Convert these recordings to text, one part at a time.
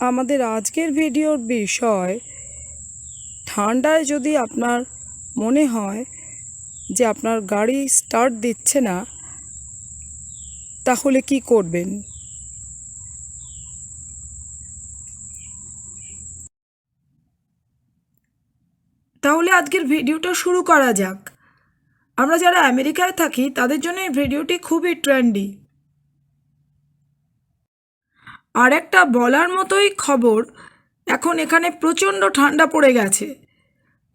আমাদের আজকের ভিডিওর বিষয়, ঠান্ডায় যদি আপনার মনে হয় যে আপনার গাড়ি স্টার্ট দিচ্ছে না, তাহলে কি করবেন। তাহলে আজকের ভিডিওটা শুরু করা যাক। আমরা যারা আমেরিকায় থাকি তাদের জন্য এই ভিডিওটি খুবই ট্রেন্ডি। আর একটা বলার মতোই খবর, এখন এখানে প্রচণ্ড ঠান্ডা পড়ে গেছে।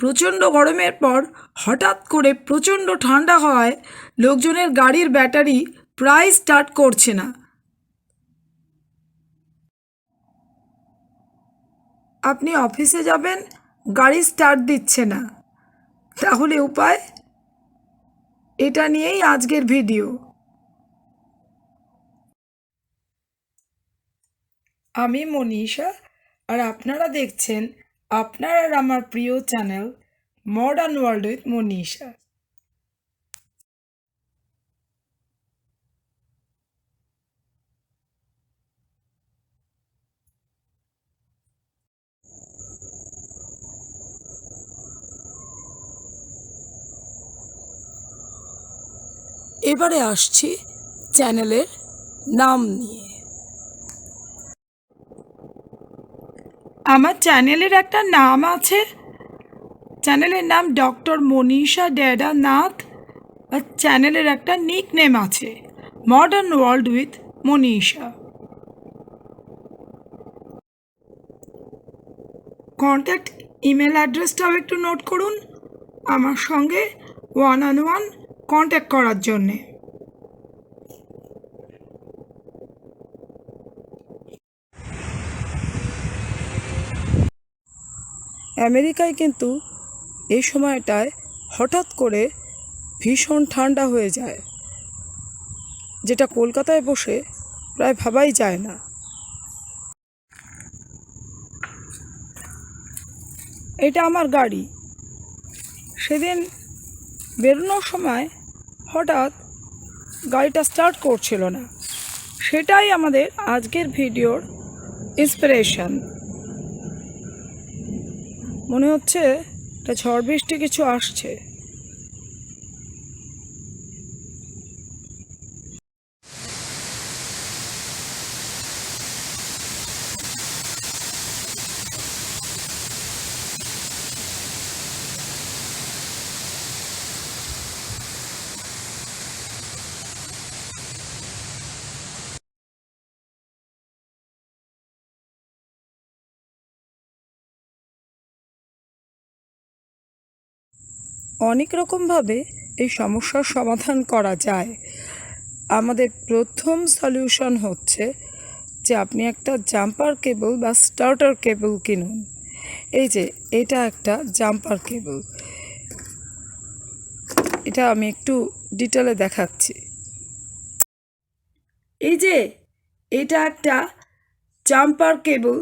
প্রচণ্ড গরমের পর হঠাৎ করে প্রচণ্ড ঠান্ডা হওয়ায় লোকজনের গাড়ির ব্যাটারি প্রায় স্টার্ট করছে না। আপনি অফিসে যাবেন, গাড়ি স্টার্ট দিচ্ছে না, তাহলে উপায়? এটা নিয়েই আজকের ভিডিও। আমি মনীষা, আর আপনারা দেখছেন আপনার আর আমার প্রিয় channel modern world with Manisha. এবারে আসছি চ্যানেলের নাম নিয়ে। আমার চ্যানেলের একটা নাম আছে, চ্যানেলের নাম ডক্টর মনীষা ডেডা নাথ, আর চ্যানেলের একটা নিক নেম আছে modern world with Manisha. Contact email অ্যাড্রেসটাও একটু নোট করুন আমার সঙ্গে ওয়ান কন্ট্যাক্ট করার জন্যে। আমেরিকায় কিন্তু এই সময়টায় হঠাৎ করে ভীষণ ঠান্ডা হয়ে যায়, যেটা কলকাতায় বসে প্রায় ভাবাই যায় না। এটা আমার গাড়ি। সেদিন বেরোনোর সময় হঠাৎ গাড়িটা স্টার্ট করছিল না। সেটাই আমাদের আজকের ভিডিওর ইন্সপিরেশন। মনে হচ্ছে একটা ঝড় বৃষ্টি কিছু আসছে। অনেক রকমভাবে এই সমস্যার সমাধান করা যায়। আমাদের প্রথম সলিউশন হচ্ছে যে আপনি একটা জাম্পার কেবল বা স্টার্টার কেবল কিনুন। এই যে এটা একটা জাম্পার কেবল, এটা আমি একটু ডিটেলে দেখাচ্ছি। এই যে এটা একটা জাম্পার কেবল।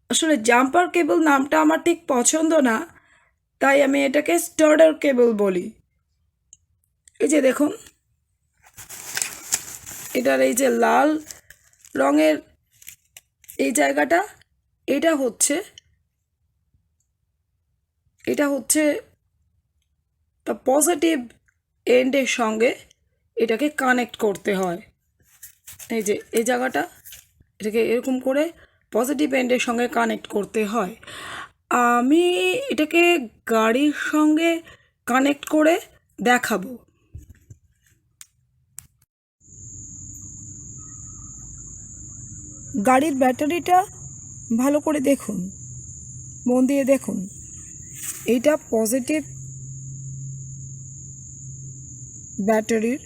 আসলে জাম্পার কেবল নামটা আমার ঠিক পছন্দ না, তাই আমি এটাকে স্টার্টার কেবল বলি। এই যে দেখুন, এটার এই যে লাল রঙের এই জায়গাটা, এটা হচ্ছে পজিটিভ এন্ডের সঙ্গে এটাকে কানেক্ট করতে হয়। এই যে এই জায়গাটা, এটাকে এরকম করে পজিটিভ এন্ডের সঙ্গে কানেক্ট করতে হয়। আমি এটাকে গাড়ির সঙ্গে কানেক্ট করে দেখাবো। গাড়ির ব্যাটারিটা ভালো করে দেখুন, মন দিয়ে দেখুন। এইটা পজিটিভ ব্যাটারির,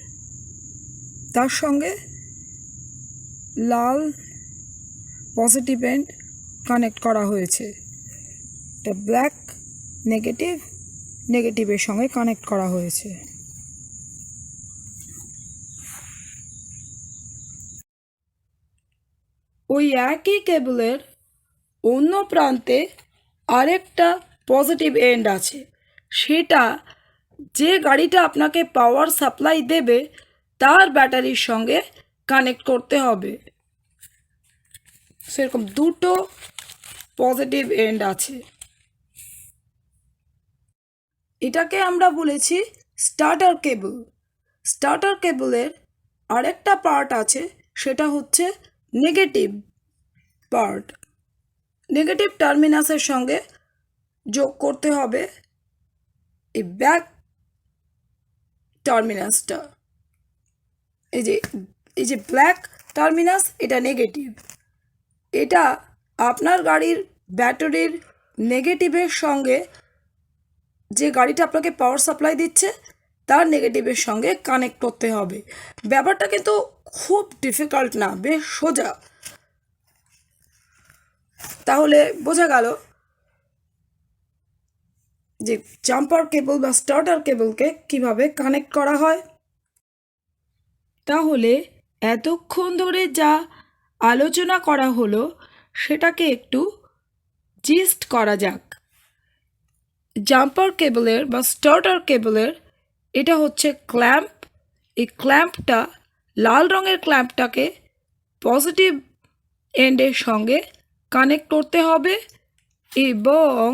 তার সঙ্গে লাল পজিটিভ এন্ড কানেক্ট করা হয়েছে। এটা ব্ল্যাক নেগেটিভের সঙ্গে কানেক্ট করা হয়েছে। ওই একই কেবলের অন্য প্রান্তে আরেকটা পজিটিভ এন্ড আছে, সেটা যে গাড়িটা আপনাকে পাওয়ার সাপ্লাই দেবে তার ব্যাটারির সঙ্গে কানেক্ট করতে হবে। সেরকম দুটো পজিটিভ এন্ড আছে। এটাকে আমরা বলেছি স্টার্টার কেবল। স্টার্টার কেবলের আরেকটা পার্ট আছে, সেটা হচ্ছে নেগেটিভ পার্ট। নেগেটিভ টার্মিনাসের সঙ্গে যোগ করতে হবে এই ব্যাক টার্মিনাসটা। এই যে ব্ল্যাক টার্মিনাস, এটা নেগেটিভ। এটা আপনার গাড়ির ব্যাটারির নেগেটিভের সঙ্গে, যে গাড়িটা আপনাকে পাওয়ার সাপ্লাই দিচ্ছে তার নেগেটিভের সঙ্গে কানেক্ট করতে হবে। ব্যাপারটা কিন্তু খুব ডিফিকাল্ট না, বেশ সোজা। তাহলে বোঝা গেল যে জাম্পার কেবল বা স্টার্টার কেবলকে কিভাবে কানেক্ট করা হয়। তাহলে এতক্ষণ ধরে যা আলোচনা করা হলো সেটাকে একটু জিস্ট করা যাক। জাম্পার কেবলের বা স্টার্টার কেবলের এটা হচ্ছে ক্ল্যাম্প। এই ক্ল্যাম্পটা, লাল রঙের ক্ল্যাম্পটাকে পজিটিভ এন্ডের সঙ্গে কানেক্ট করতে হবে এবং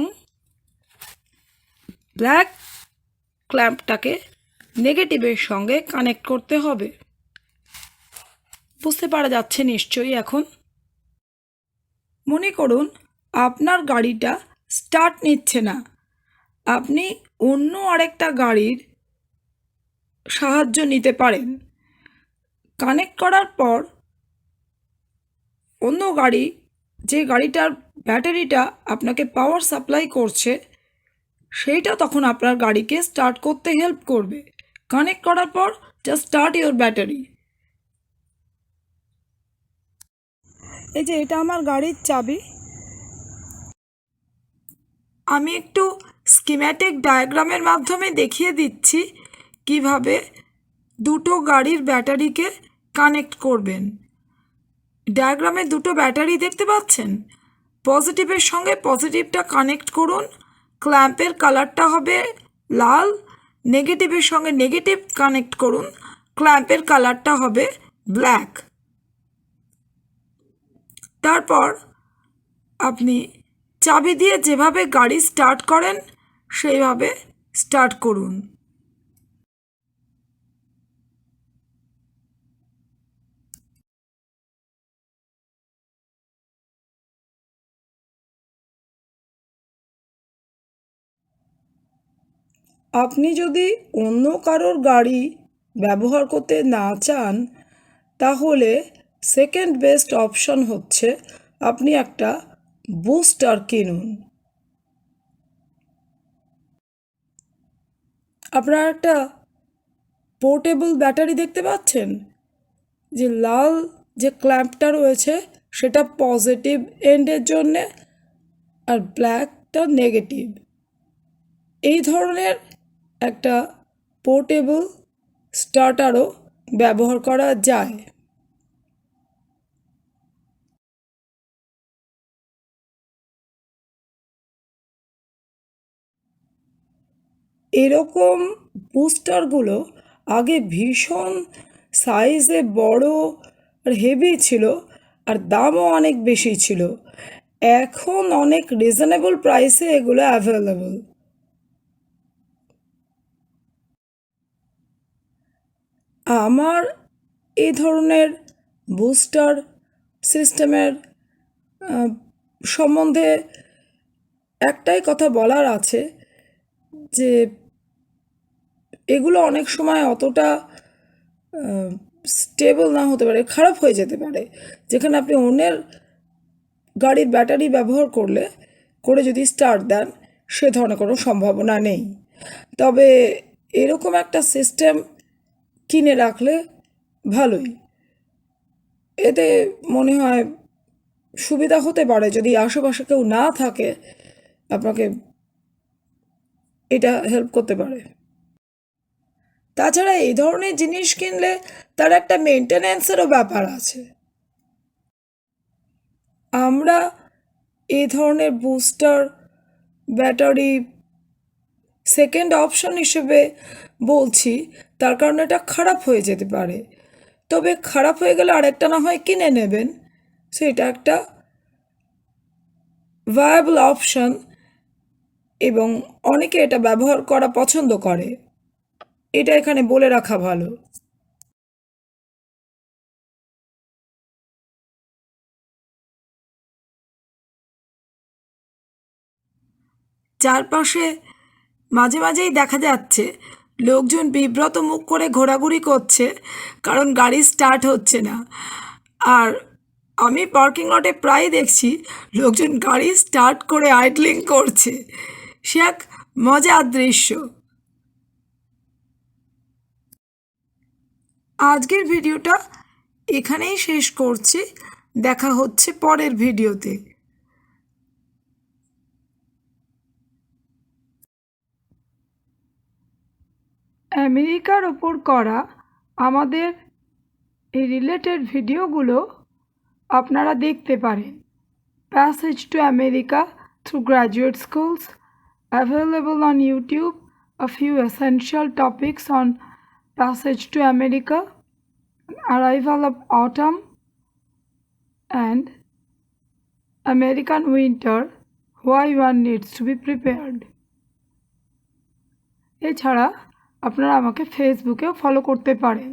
ব্ল্যাক ক্ল্যাম্পটাকে নেগেটিভের সঙ্গে কানেক্ট করতে হবে। বুঝতে পারা যাচ্ছে নিশ্চয়ই এখন? মনে করুন আপনার গাড়িটা স্টার্ট নিচ্ছে না, আপনি অন্য আরেকটা গাড়ির সাহায্য নিতে পারেন। কানেক্ট করার পর অন্য গাড়ি, যে গাড়িটার ব্যাটারিটা আপনাকে পাওয়ার সাপ্লাই করছে, সেইটা তখন আপনার গাড়িকে স্টার্ট করতে হেল্প করবে। কানেক্ট করার পর জাস্ট স্টার্ট ইওর ব্যাটারি। এই যে এটা আমার গাড়ির চাবি। আমি একটু স্কিম্যাটিক ডায়াগ্রামের মাধ্যমে দেখিয়ে দিচ্ছি কিভাবে দুটো গাড়ির ব্যাটারিকে কানেক্ট করবেন। ডায়াগ্রামে দুটো ব্যাটারি দেখতে পাচ্ছেন। পজিটিভের সঙ্গে পজিটিভটা কানেক্ট করুন, ক্ল্যাম্পের কালারটা হবে লাল। নেগেটিভের সঙ্গে নেগেটিভ কানেক্ট করুন, ক্ল্যাম্পের কালারটা হবে ব্ল্যাক। তারপর আপনি চাবি দিয়ে যেভাবে গাড়ি স্টার্ট করেন সেইভাবে স্টার্ট করুন। আপনি যদি অন্য কারোর গাড়ি ব্যবহার করতে না চান, তাহলে সেকেন্ড বেস্ট অপশন হচ্ছে আপনি একটা বুস্টার কিনুন। আপনারা একটা পোর্টেবল ব্যাটারি দেখতে পাচ্ছেন, যে লাল যে ক্ল্যাম্পটা রয়েছে সেটা পজিটিভ এন্ডের জন্যে আর ব্ল্যাকটা নেগেটিভ। এই ধরনের একটা পোর্টেবল স্টার্টারও ব্যবহার করা যায়। এরকম বুস্টারগুলো আগে ভীষণ সাইজে বড় আর হেভি ছিল, আর দামও অনেক বেশি ছিল। এখন অনেক রিজনেবল প্রাইসে এগুলো অ্যাভেলেবল। আমার এই ধরনের বুস্টার সিস্টেমের সম্বন্ধে একটাই কথা বলার আছে, যে এগুলো অনেক সময় অতটা স্টেবল না হতে পারে, খারাপ হয়ে যেতে পারে। যেখানে আপনি অন্যের গাড়ির ব্যাটারি ব্যবহার করে যদি স্টার্ট দেন, সে ধরনের কোনো সম্ভাবনা নেই। তবে এরকম একটা সিস্টেম কিনে রাখলে ভালোই। এতে মনে হয় সুবিধা হতে পারে, যদি আশেপাশে কেউ না থাকে আপনাকে এটা হেল্প করতে পারে। তাছাড়া এই ধরনের জিনিস কিনলে তার একটা মেনটেন্যান্সেরও ব্যাপার আছে। আমরা এই ধরনের বুস্টার ব্যাটারি সেকেন্ড অপশন হিসেবে বলছি, তার কারণ এটা খারাপ হয়ে যেতে পারে। তবে খারাপ হয়ে গেলে আরেকটা না হয় কিনে নেবেন, সেটা একটা ভায়াবল অপশন এবং অনেকে এটা ব্যবহার করা পছন্দ করে, এটা এখানে বলে রাখা ভালো। চারপাশে মাঝে মাঝেই দেখা যাচ্ছে লোকজন বিব্রত মুখ করে ঘোরাঘুরি করছে, কারণ গাড়ি স্টার্ট হচ্ছে না। আর আমি পার্কিং লটে প্রায় দেখছি লোকজন গাড়ি স্টার্ট করে আইডলিং করছে। সে এক মজার দৃশ্য। আজকের ভিডিওটা এখানেই শেষ করছি, দেখা হচ্ছে পরের ভিডিওতে। আমেরিকার ওপর করা আমাদের এই রিলেটেড ভিডিওগুলো আপনারা দেখতে পারেন। Passage to America through Graduate Schools, available on YouTube. A few essential topics on Passage to America, Arrival of Autumn, and American Winter, why one needs to be prepared. এছাড়া আপনারা আমাকে ফেসবুকেও ফলো করতে পারেন।